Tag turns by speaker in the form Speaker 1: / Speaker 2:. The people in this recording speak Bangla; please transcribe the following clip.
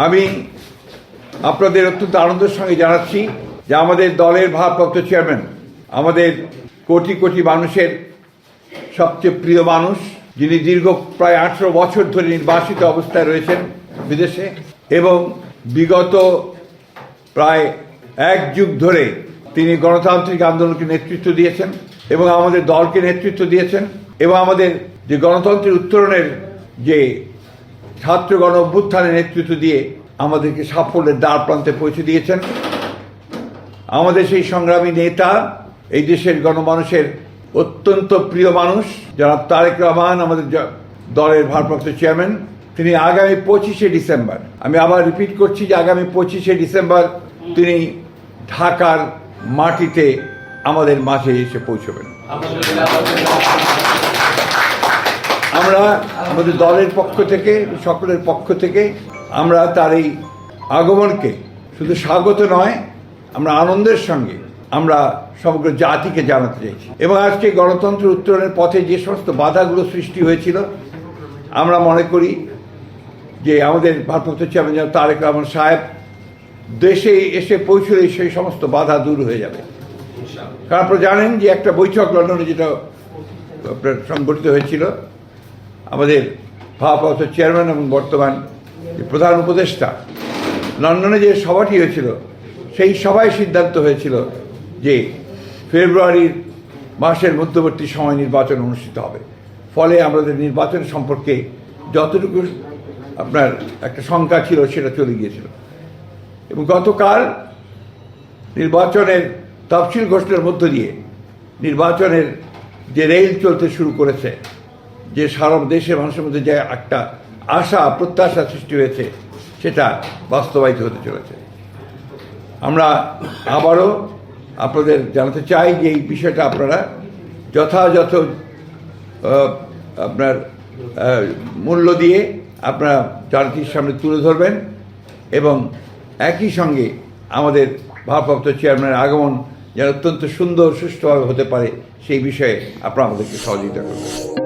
Speaker 1: আমি আপনাদের অত্যন্ত আনন্দের সঙ্গে জানাচ্ছি যে আমাদের দলের ভারপ্রাপ্ত চেয়ারম্যান, আমাদের কোটি কোটি মানুষের সবচেয়ে প্রিয় মানুষ, যিনি দীর্ঘ প্রায় 18 বছর ধরে নির্বাসিত অবস্থায় রয়েছেন বিদেশে এবং বিগত প্রায় 1 যুগ ধরে তিনি গণতান্ত্রিক আন্দোলনকে নেতৃত্ব দিয়েছেন এবং আমাদের দলকে নেতৃত্ব দিয়েছেন এবং আমাদের যে গণতন্ত্রের উত্তরণের যে ছাত্র গণ অভ্যুত্থানের নেতৃত্ব দিয়ে আমাদেরকে সাফল্যের দ্বার প্রান্তে পৌঁছে দিয়েছেন। আমাদের সেই সংগ্রামী নেতা, এই দেশের গণমানুষের অত্যন্ত প্রিয় মানুষ জনাব তারেক রহমান, আমাদের দলের ভারপ্রাপ্ত চেয়ারম্যান, তিনি আগামী 25শে ডিসেম্বর, আমি আবার রিপিট করছি যে আগামী 25শে ডিসেম্বর তিনি ঢাকার মাটিতে আমাদের মাঝে এসে পৌঁছবেন। আমরা আমাদের দলের পক্ষ থেকে, সকলের পক্ষ থেকে আমরা তার এই আগমনকে শুধু স্বাগত নয়, আমরা আনন্দের সঙ্গে আমরা সমগ্র জাতিকে জানাতে চাইছি। এবং আজকে গণতন্ত্র উত্তরণের পথে যে সমস্ত বাধাগুলো সৃষ্টি হয়েছিল, আমরা মনে করি যে আমাদের ভারপ্রাপ্ত চেয়ারম্যান তারেক রহমান সাহেব দেশে এসে পৌঁছলে সেই সমস্ত বাধা দূর হয়ে যাবে। কারণ আপনারা জানেন যে একটা বৈঠক লন্ডনে যেটা আপনার সংগঠিত হয়েছিল, আমাদের ভারপ্রাপ্ত চেয়ারম্যান এবং বর্তমান প্রধান উপদেষ্টা লন্ডনে যে সভাটি হয়েছিল, সেই সভায় সিদ্ধান্ত হয়েছিল যে ফেব্রুয়ারির মাসের মধ্যবর্তী সময় নির্বাচন অনুষ্ঠিত হবে। ফলে আমাদের নির্বাচন সম্পর্কে যতটুকু আপনার একটা শঙ্কা ছিল সেটা চলে গিয়েছিল। এবং গতকাল নির্বাচনের তফসিল ঘোষণার মধ্য দিয়ে নির্বাচনের যে রেল চলতে শুরু করেছে, যে সারা দেশের মানুষের মধ্যে যে একটা আশা প্রত্যাশা সৃষ্টি হয়েছে, সেটা বাস্তবায়িত হতে চলেছে। আমরা আবারও আপনাদের জানাতে চাই যে এই বিষয়টা আপনারা যথাযথ আপনার মূল্য দিয়ে আপনারা জাতির সামনে তুলে ধরবেন এবং একই সঙ্গে আমাদের ভারপ্রাপ্ত চেয়ারম্যানের আগমন যেন অত্যন্ত সুন্দর সুষ্ঠুভাবে হতে পারে সেই বিষয়ে আপনারা আমাদেরকে সহযোগিতা করবেন।